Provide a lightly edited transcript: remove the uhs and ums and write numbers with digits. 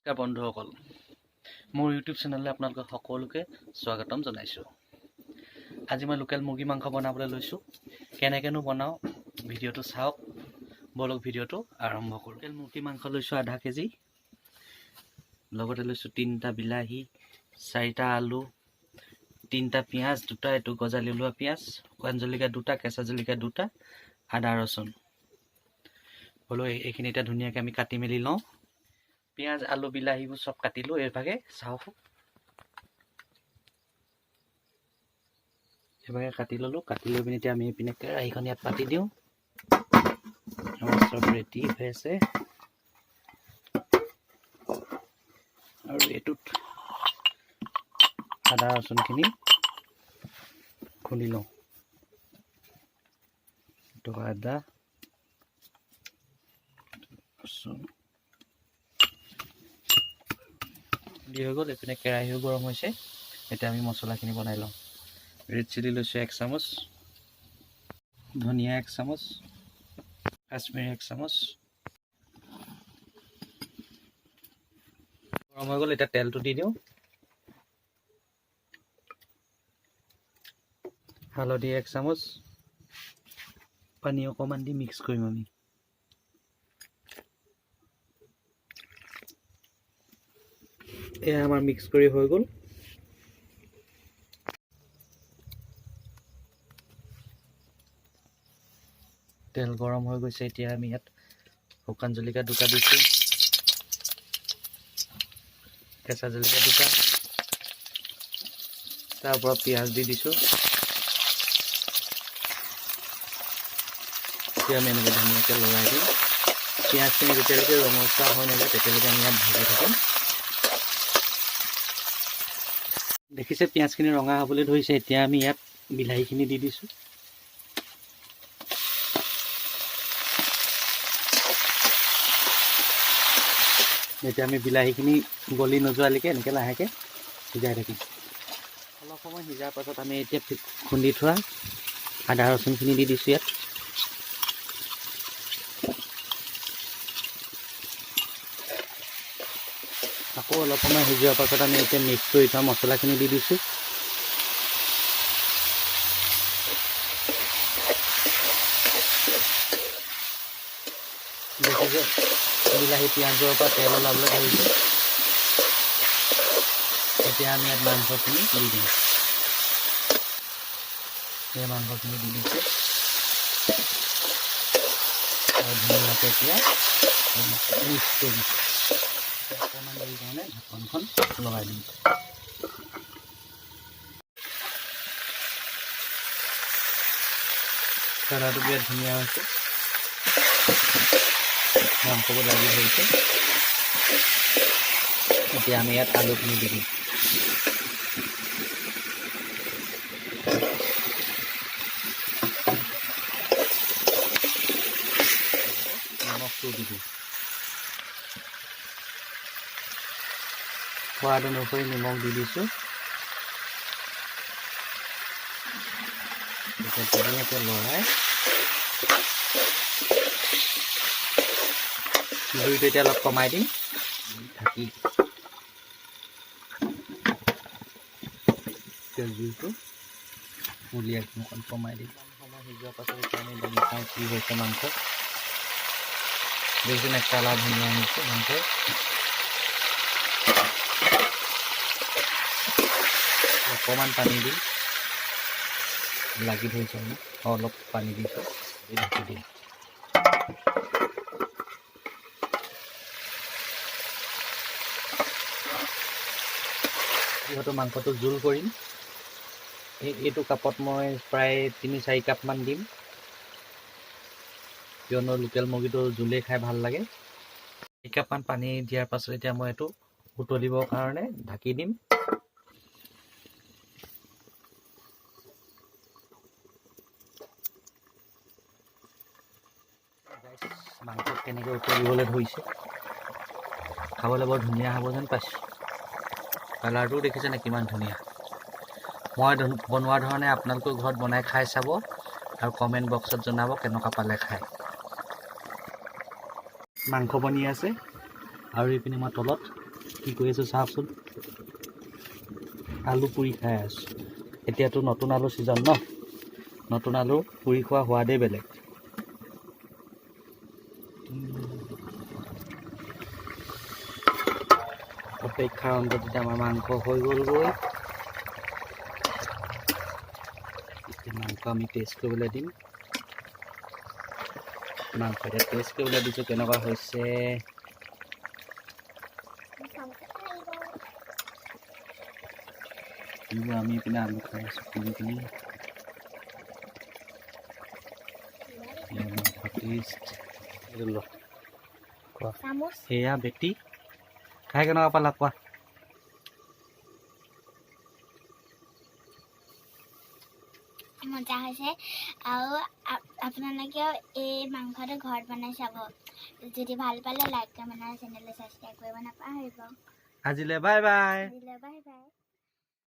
বন্ধুসকল, মোৰ ইউটিউব চেনেললৈ আপোনালোকক সকলোকে স্বাগতম জনাইছোঁ। আজি মই লোকেল মুৰ্গী মাংস বনাবলৈ লৈছোঁ। কেনেকৈনো বনাওঁ ভিডিঅ'টো চাওক। বলক ভিডিঅ'টো আৰম্ভ কৰোঁ। লোকেল মুৰ্গী মাংস লৈছোঁ আধা কেজি, লগতে লৈছোঁ 3টা বিলাহী, 4টা আলু, 3টা পিঁয়াজ, 2টা এইটো গজালি ওলোৱা পিঁয়াজ, শুকান জলকীয়া 2টা, কেঁচা জলকীয়া 2টা, আদা ৰচুন। বোলো এইখিনি এতিয়া ধুনীয়াকৈ আমি কাটি মেলি লওঁ। পিঁয়াজ আলু বিলাহীবোৰ চব কাটিলোঁ এইভাগে, চাওক এইভাগে কাটি ল'লোঁ। কাটি লৈ পিনি এতিয়া আমি এইপিনে কেৰাহীখন ইয়াত পাতি দিওঁ। আমাৰ চব ৰেডি হৈ আছে আৰু এইটোত আদা ৰচুনখিনি খুন্দি লওঁ। এইটো আদা ৰচুন দি হৈ গ'ল। এইপিনে কেৰাহীও গৰম হৈছে। এতিয়া আমি মছলাখিনি বনাই লওঁ। ৰেড চিলি লৈছোঁ 1 চামুচ, ধনিয়া 1 চামুচ, কাশ্মীৰী 1 চামুচ। গৰম হৈ গ'ল, এতিয়া তেলটো দি দিওঁ। হালধি 1 চামুচ, পানী অকণমান দি মিক্স কৰিম আমি। এয়া আমাৰ মিক্স কৰি হৈ গ'ল। তেল গৰম হৈ গৈছে। এতিয়া আমি ইয়াত শুকান জলকীয়া 2টা দিছোঁ, কেঁচা জলকীয়া 2টা, তাৰ পৰা পিঁয়াজ দি দিছোঁ। এতিয়া আমি এনেকৈ ধুনীয়াকৈ লৰাই দিম। পিঁয়াজখিনি যেতিয়ালৈকে ৰঙচুৱা হৈ নাযায় তেতিয়ালৈকে আমি ইয়াত ভাজি থাকিম। দেখিছে পিঁয়াজখিনি ৰঙা হ'বলৈ ধৰিছে। এতিয়া আমি ইয়াত বিলাহীখিনি দি দিছোঁ। এতিয়া আমি বিলাহীখিনি গলি নোযোৱালৈকে এনেকৈ লাহেকৈ সিজাই থাকিম। অলপ সময় সিজাৰ পাছত আমি এতিয়া খুন্দি থোৱা আদা ৰচুনখিনি দি দিছোঁ ইয়াত। আকৌ অলপ সময় সিজোৱাৰ পাছত আমি এতিয়া মিক্স কৰি থোৱা মছলাখিনি দি দিছোঁ। দেখিছে বিলাহী পিঁয়াজৰ পৰা তেল ওলাবলৈ ধৰিছে। এতিয়া আমি ইয়াত মাংসখিনি দি দিম। এই মাংসখিনি দি দিছোঁ আৰু ধুনীয়াকৈ এতিয়া মিক্স কৰি দিছোঁ। অকণমান দেৰি কাৰণে ঢাকনখন লগাই দিম। কালাৰটো বিৰাট ধুনীয়া হৈছে, মাংসবোৰ লাগি ধৰিছে। এতিয়া আমি ইয়াত আলুখিনি দি দিম। নিমখটো দি দিম। সোৱাদ অনুসৰি নিমখ দি দিছোঁ। এতিয়া ধুনীয়াকৈ লৰাই জুইটো এতিয়া অলপ কমাই দিম, ঢাকি এতিয়া জুইটো উলিয়াই অকণ কমাই দিম। সময় সিজোৱাৰ পাছত এতিয়া আমি বনাই চাওঁ কি হৈছে মাংস। দেখিছেনে কালাৰ ধুনীয়া হৈছে মাংস। অকণমান পানী দিম, লাগি ধৰিছে মানে অলপ পানী দিছোঁ, ঢাকি দিম। যিহেতু মাংসটো জোল কৰিম, এইটো কাপত মই প্ৰায় 3-4 কাপমান দিম, কিয়নো লোকেল মুৰ্গীটো জোলেই খাই ভাল লাগে। 1 কাপমান পানী দিয়াৰ পাছত এতিয়া মই এইটো উতলিবৰ কাৰণে ঢাকি দিম। মাংস কেনেকৈ উতলিবলৈ ধৰিছে, খাবলৈ বৰ ধুনীয়া হ'ব যেন পাইছোঁ। কালাৰটোও দেখিছেনে কিমান ধুনীয়া। মই বনোৱা ধৰণে আপোনালোকেও ঘৰত বনাই খাই চাব আৰু কমেণ্ট বক্সত জনাব কেনেকুৱা পালে খাই। মাংস বনি আছে আৰু এইপিনে মই তলত কি কৰি আছোঁ চাওকচোন, আলু পুৰি খাই আছোঁ। এতিয়াতো নতুন আলু ছিজন ন, নতুন আলু পুৰি খোৱা সোৱাদেই বেলেগ। অপেক্ষাৰ অন্তত এতিয়া আমাৰ মাংস হৈ গ'লগৈ। মাংস আমি টেষ্ট কৰিবলৈ দিম। মাংস এতিয়া টেষ্ট কৰিবলৈ দিছোঁ কেনেকুৱা হৈছে। আমি এইপিনে আলু খাই আছোঁ পুৰি পিনি। সেয়া বেটি খাই কেনেকুৱা পালা কোৱা। মজা হৈছে আৰু আপোনালোকেও এই মাংসটো ঘৰত বনাই চাব। যদি ভাল পালে লাইক কমেণ্ট আৰু চেনেলটো ছাবস্ক্ৰাইব কৰিব নাপাহৰিব। আজিলৈ বাই বাই।